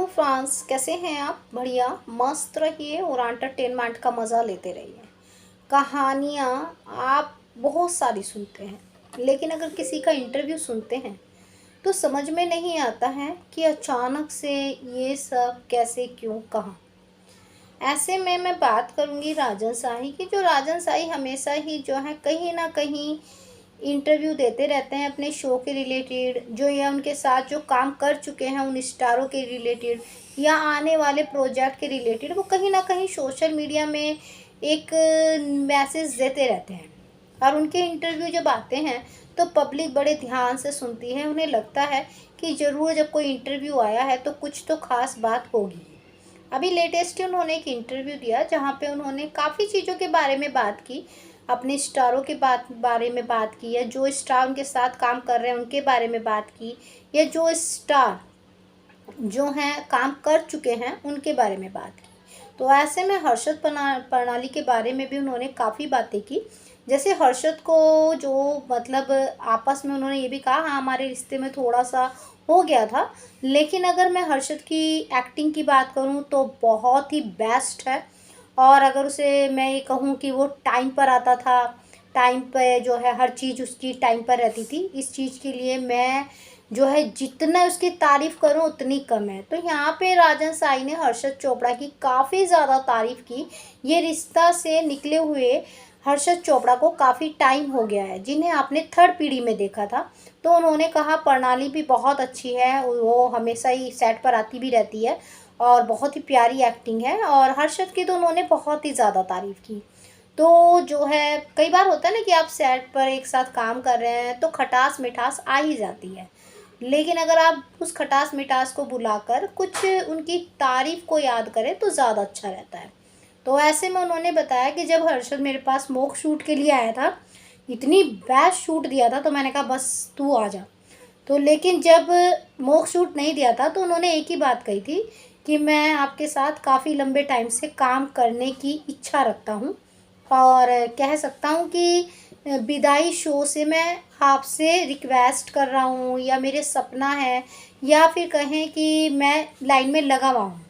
Hello France, कैसे हैं आप? बढ़िया, मस्त रहिए और एंटरटेनमेंट का मज़ा लेते रहिए। कहानियाँ आप बहुत सारी सुनते हैं, लेकिन अगर किसी का इंटरव्यू सुनते हैं तो समझ में नहीं आता है कि अचानक से ये सब कैसे, क्यों, कहाँ। ऐसे में मैं बात करूँगी राजन शाही की। जो राजन शाही हमेशा ही जो है कहीं ना कहीं इंटरव्यू देते रहते हैं अपने शो के रिलेटेड, जो या उनके साथ जो काम कर चुके हैं उन स्टारों के रिलेटेड या आने वाले प्रोजेक्ट के रिलेटेड। वो कहीं ना कहीं सोशल मीडिया में एक मैसेज देते रहते हैं, और उनके इंटरव्यू जब आते हैं तो पब्लिक बड़े ध्यान से सुनती है। उन्हें लगता है कि ज़रूर जब कोई इंटरव्यू आया है तो कुछ तो खास बात होगी। अभी लेटेस्ट उन्होंने एक इंटरव्यू दिया जहाँ पे उन्होंने काफ़ी चीज़ों के बारे में बात की, अपने स्टारों के बारे में बात की, या जो स्टार उनके साथ काम कर रहे हैं उनके बारे में बात की, या जो स्टार जो हैं काम कर चुके हैं उनके बारे में बात की। तो ऐसे में हर्षद प्रणाली के बारे में भी उन्होंने काफ़ी बातें की। जैसे हर्षद को जो मतलब आपस में उन्होंने ये भी कहा, हाँ हमारे रिश्ते में थोड़ा सा हो गया था, लेकिन अगर मैं हर्षद की एक्टिंग की बात करूँ तो बहुत ही बेस्ट है। और अगर उसे मैं ये कहूँ कि वो टाइम पर आता था, टाइम पे जो है हर चीज़ उसकी टाइम पर रहती थी, इस चीज़ के लिए मैं जो है जितना उसकी तारीफ़ करूं उतनी कम है। तो यहाँ पे राजन साई ने हर्षद चोपड़ा की काफ़ी ज़्यादा तारीफ़ की। ये रिश्ता से निकले हुए हर्षद चोपड़ा को काफ़ी टाइम हो गया है, जिन्हें आपने थर्ड पीढ़ी में देखा था। तो उन्होंने कहा प्रणाली भी बहुत अच्छी है, वो हमेशा ही सेट पर आती भी रहती है और बहुत ही प्यारी एक्टिंग है। और हर्षद की तो उन्होंने बहुत ही ज़्यादा तारीफ़ की। तो जो है कई बार होता है ना कि आप सेट पर एक साथ काम कर रहे हैं तो खटास मिठास आ ही जाती है, लेकिन अगर आप उस खटास मिठास को बुलाकर कुछ उनकी तारीफ़ को याद करें तो ज़्यादा अच्छा रहता है। तो ऐसे में उन्होंने बताया कि जब हर्षद मेरे पास मॉक शूट के लिए आया था, इतनी बेस्ट शूट दिया था, तो मैंने कहा बस तू आ जा। तो लेकिन जब मॉक शूट नहीं दिया था तो उन्होंने एक ही बात कही थी कि मैं आपके साथ काफ़ी लंबे टाइम से काम करने की इच्छा रखता हूँ, और कह सकता हूँ कि विदाई शो से मैं आपसे रिक्वेस्ट कर रहा हूँ, या मेरे सपना है, या फिर कहें कि मैं लाइन में लगा हुआ हूँ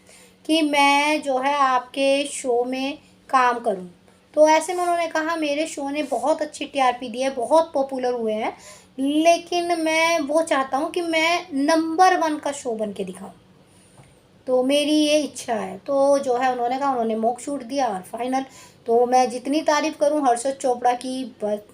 कि मैं जो है आपके शो में काम करूँ। तो ऐसे में उन्होंने कहा मेरे शो ने बहुत अच्छी टीआरपी दी है, बहुत पॉपुलर हुए हैं, लेकिन मैं वो चाहता हूँ कि मैं नंबर 1 का शो बन के दिखाऊँ। तो मेरी ये इच्छा है। तो जो है उन्होंने कहा, उन्होंने मॉक शूट दिया और फाइनल। तो मैं जितनी तारीफ़ करूं हर्षद चोपड़ा की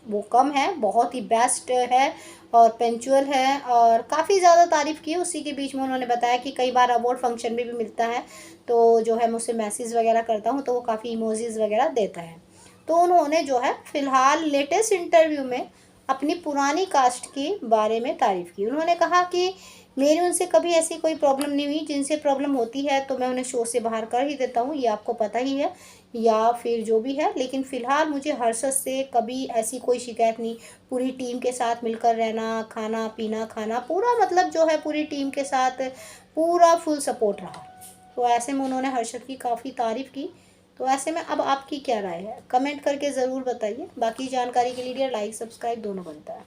वो कम है, बहुत ही बेस्ट है और पंक्चुअल है, और काफ़ी ज़्यादा तारीफ़ की। उसी के बीच में उन्होंने बताया कि कई बार अवार्ड फंक्शन में भी मिलता है, तो जो है मुझसे मैसेज वगैरह करता हूँ तो वो काफ़ी इमोजीज़ वगैरह देता है। तो उन्होंने जो है फ़िलहाल लेटेस्ट इंटरव्यू में अपनी पुरानी कास्ट के बारे में तारीफ़ की। उन्होंने कहा कि मेरी उनसे कभी ऐसी कोई प्रॉब्लम नहीं हुई, जिनसे प्रॉब्लम होती है तो मैं उन्हें शो से बाहर कर ही देता हूँ, ये आपको पता ही है, या फिर जो भी है। लेकिन फ़िलहाल मुझे हर्षद से कभी ऐसी कोई शिकायत नहीं। पूरी टीम के साथ मिलकर रहना, खाना पीना, खाना पूरा मतलब जो है पूरी टीम के साथ पूरा फुल सपोर्ट रहा। तो ऐसे में उन्होंने हर्षद की काफ़ी तारीफ़ की। तो ऐसे में अब आपकी क्या राय है, कमेंट करके ज़रूर बताइए। बाकी जानकारी के लिए लाइक सब्सक्राइब दोनों बनता है।